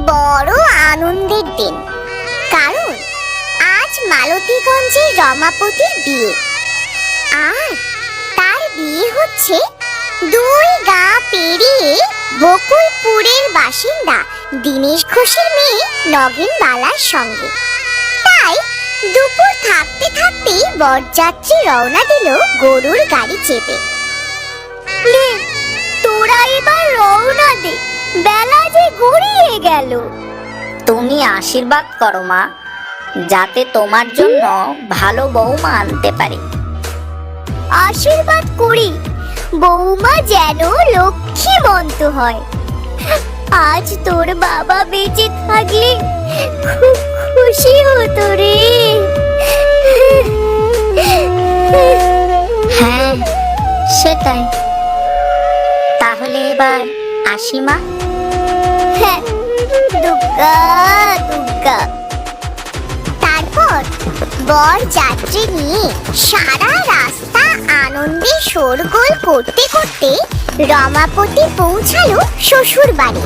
বড় আনন্দের দিন, কারণ আজ মালতীগঞ্জের রমাপতির বিয়ে। আর তার বিয়ে হচ্ছে দুই গা পেরিয়ে বকুলপুরের বাসিন্দা দীনেশ ঘোষের মেয়ে নগেনবালার সঙ্গে। তাই দুপুর থাকতে থাকতেই বরযাত্রী রওনা দিল গরুর গাড়ি চেপে। তোরা এবার রওনা দে, বেলা যে গড়িয়ে গেল। তুমি আশীর্বাদ করো মা, যাতে তোমার জন্য ভালো বৌমা আনতে পারি। আশীর্বাদ করি বৌমা যেন লক্ষ্মীমন্ত হয়। আজ তোর বাবা বেঁচে থাকলে খুব খুশি হতো রে। হ্যাঁ সেটাই, তাহলে এবার আসি মা। হ্যাঁ, দুগ্গা দুগ্গা। তারপর বর যাত্রী নিয়ে সারা রাস্তা আনন্দে শোরগোল করতে করতে রমাপতি পৌঁছালো শ্বশুর বাড়ি।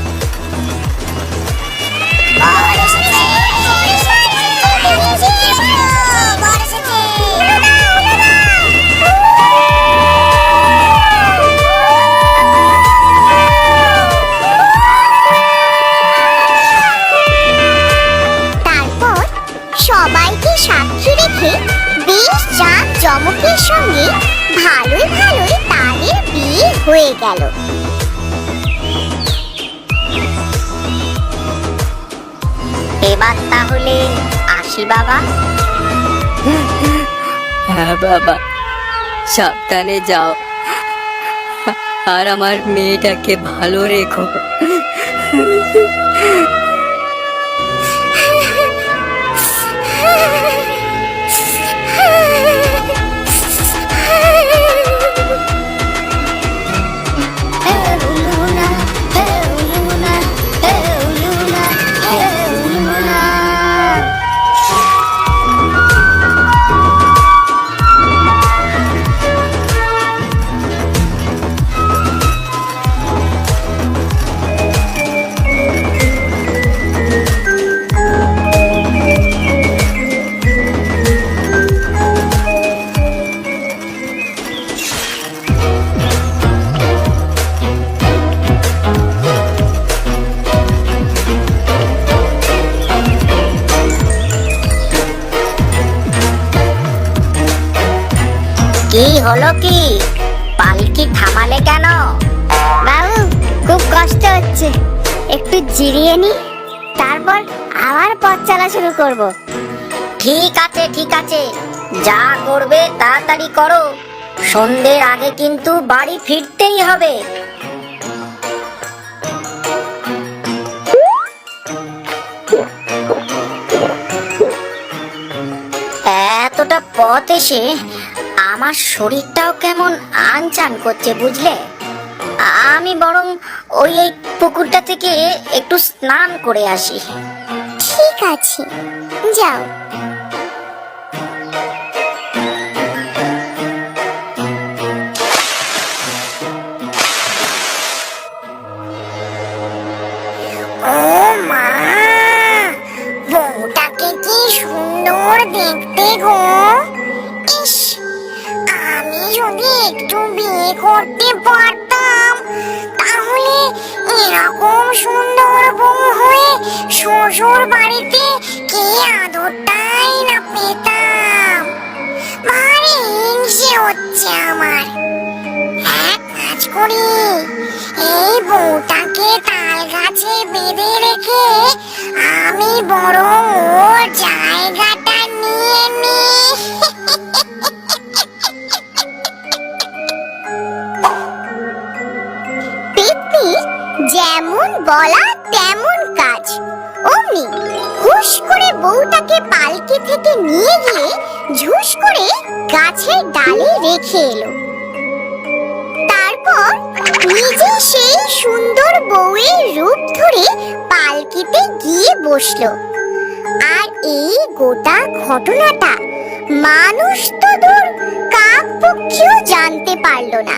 তারপর সবাইকে সাক্ষী রেখে বেশ জাঁকজমকের সঙ্গে ভালোই ভালোই তাদের বিয়ে হয়ে গেল। এবার তাহলে আসি বাবা। হ্যাঁ বাবা, সাবধানে যাও, আর আমার মেয়েটাকে ভালো রেখো। কি হলো, কি পালকি থামালে কেন? বাবু, খুব কষ্ট হচ্ছে, একটু জিরিয়ে নি, তারপর আবার পথ চলা শুরু করব। ঠিক আছে ঠিক আছে, যা করবে তাড়াতাড়ি করো, সন্ধ্যের আগে কিন্তু বাড়ি ফিরতেই হবে। এতটা পথ এসে আমার শরীরটাও কেমন আনচান করছে বুঝলে। আমি বরং ওই এই পুকুরটা থেকে একটু স্নান করে আসি। ঠিক আছে, যাও। ও মা, বউটাকে কি সুন্দর দেখতে গো। ইস, আমি যদি একটু বিয়ে করতে পারতাম, তাহলে এরকম সুন্দর বউ হয়ে শ্বশুর বাড়িতে কি আদরটাই না পেতাম। ভারী হিংসে হচ্ছে আমার। এক কাজ করি, এই বউটাকে তাল গাছে বেঁধে রেখে আমি বরং ওর জায়গাটা নিয়ে নি। পেতনি যেমন বলা তেমন কাজ। অমনি হুশ করে বউটাকে পালকি থেকে নিয়ে গিয়ে ঝুস করে গাছের ডালে রেখে এলো। তারপর নিজে সেই সুন্দর বউয়ের রূপ ধরে পালকিতে গিয়ে বসলো। আর এই গোটা ঘটনাটা মানুষ তো দূর, কাক পক্ষীও জানতে পারলো না।